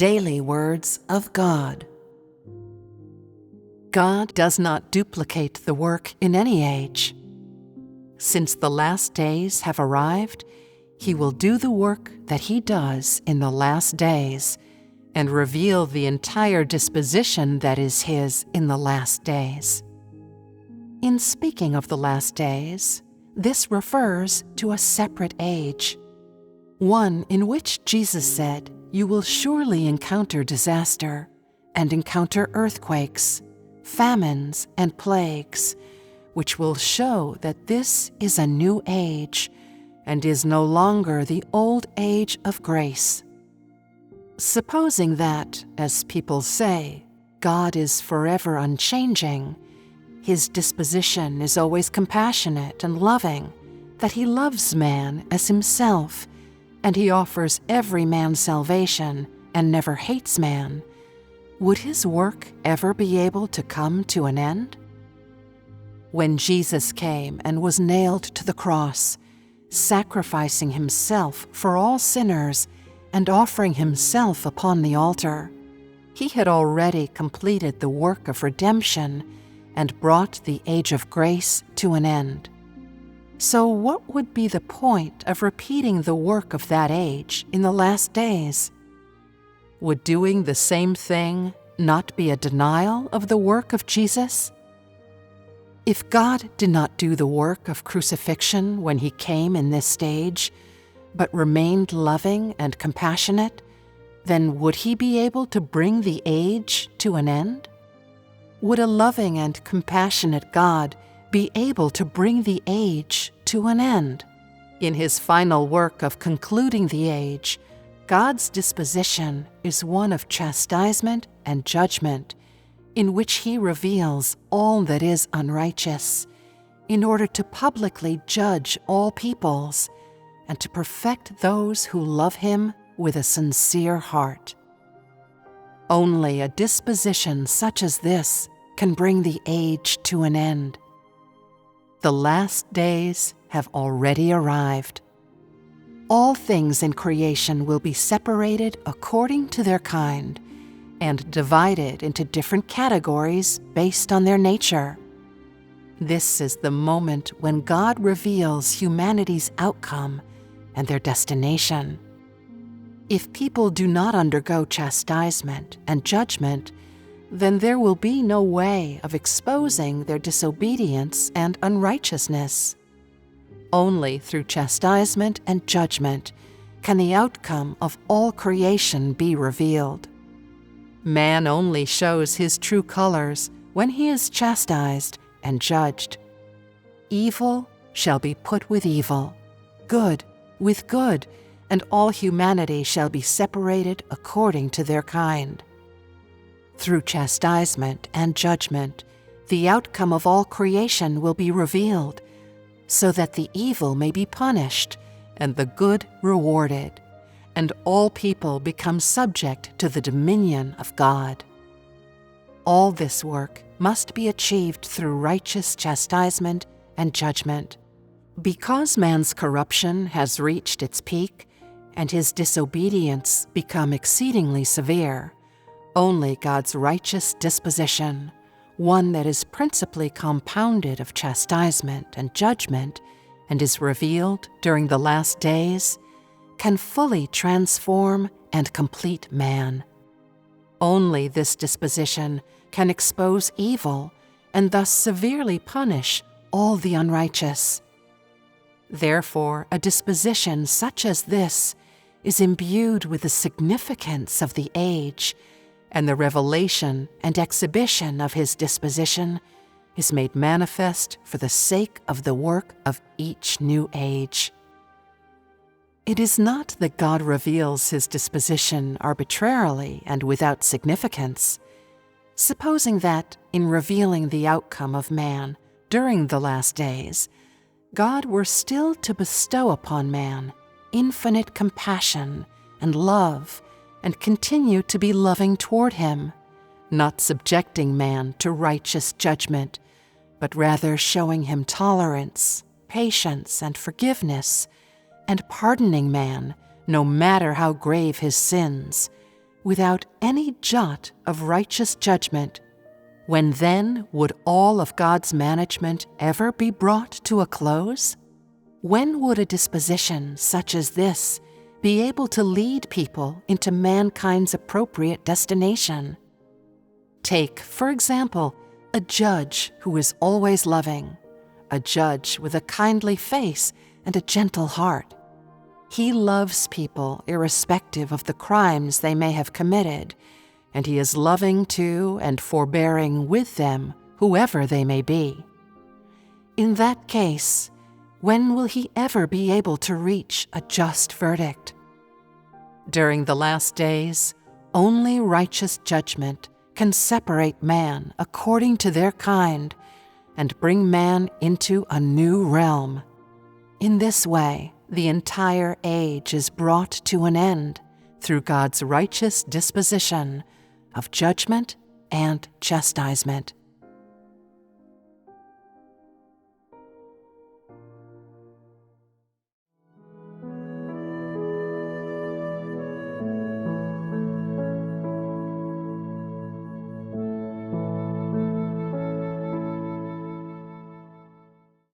Daily Words of God. God does not duplicate the work in any age. Since the last days have arrived, He will do the work that He does in the last days and reveal the entire disposition that is His in the last days. In speaking of the last days, this refers to a separate age, one in which Jesus said, "You will surely encounter disaster and encounter earthquakes, famines, and plagues, which will show that this is a new age and is no longer the old age of grace." Supposing that, as people say, God is forever unchanging, His disposition is always compassionate and loving, that He loves man as Himself, and He offers every man salvation and never hates man, would His work ever be able to come to an end? When Jesus came and was nailed to the cross, sacrificing Himself for all sinners and offering Himself upon the altar, He had already completed the work of redemption and brought the age of grace to an end. So what would be the point of repeating the work of that age in the last days? Would doing the same thing not be a denial of the work of Jesus? If God did not do the work of crucifixion when He came in this stage, but remained loving and compassionate, then would He be able to bring the age to an end? Would a loving and compassionate God be able to bring the age to an end? In His final work of concluding the age, God's disposition is one of chastisement and judgment, in which He reveals all that is unrighteous, in order to publicly judge all peoples and to perfect those who love Him with a sincere heart. Only a disposition such as this can bring the age to an end. The last days have already arrived. All things in creation will be separated according to their kind and divided into different categories based on their nature. This is the moment when God reveals humanity's outcome and their destination. If people do not undergo chastisement and judgment, then there will be no way of exposing their disobedience and unrighteousness. Only through chastisement and judgment can the outcome of all creation be revealed. Man only shows his true colors when he is chastised and judged. Evil shall be put with evil, good with good, and all humanity shall be separated according to their kind. Through chastisement and judgment, the outcome of all creation will be revealed, so that the evil may be punished and the good rewarded, and all people become subject to the dominion of God. All this work must be achieved through righteous chastisement and judgment. Because man's corruption has reached its peak and his disobedience become exceedingly severe, only God's righteous disposition, one that is principally compounded of chastisement and judgment and is revealed during the last days, can fully transform and complete man. Only this disposition can expose evil and thus severely punish all the unrighteous. Therefore, a disposition such as this is imbued with the significance of the age, and the revelation and exhibition of His disposition is made manifest for the sake of the work of each new age. It is not that God reveals His disposition arbitrarily and without significance. Supposing that, in revealing the outcome of man during the last days, God were still to bestow upon man infinite compassion and love, and continue to be loving toward him, not subjecting man to righteous judgment, but rather showing him tolerance, patience, and forgiveness, and pardoning man, no matter how grave his sins, without any jot of righteous judgment, when then would all of God's management ever be brought to a close? When would a disposition such as this be able to lead people into mankind's appropriate destination? Take, for example, a judge who is always loving, a judge with a kindly face and a gentle heart. He loves people irrespective of the crimes they may have committed, and he is loving to and forbearing with them, whoever they may be. In that case, when will he ever be able to reach a just verdict? During the last days, only righteous judgment can separate man according to their kind and bring man into a new realm. In this way, the entire age is brought to an end through God's righteous disposition of judgment and chastisement.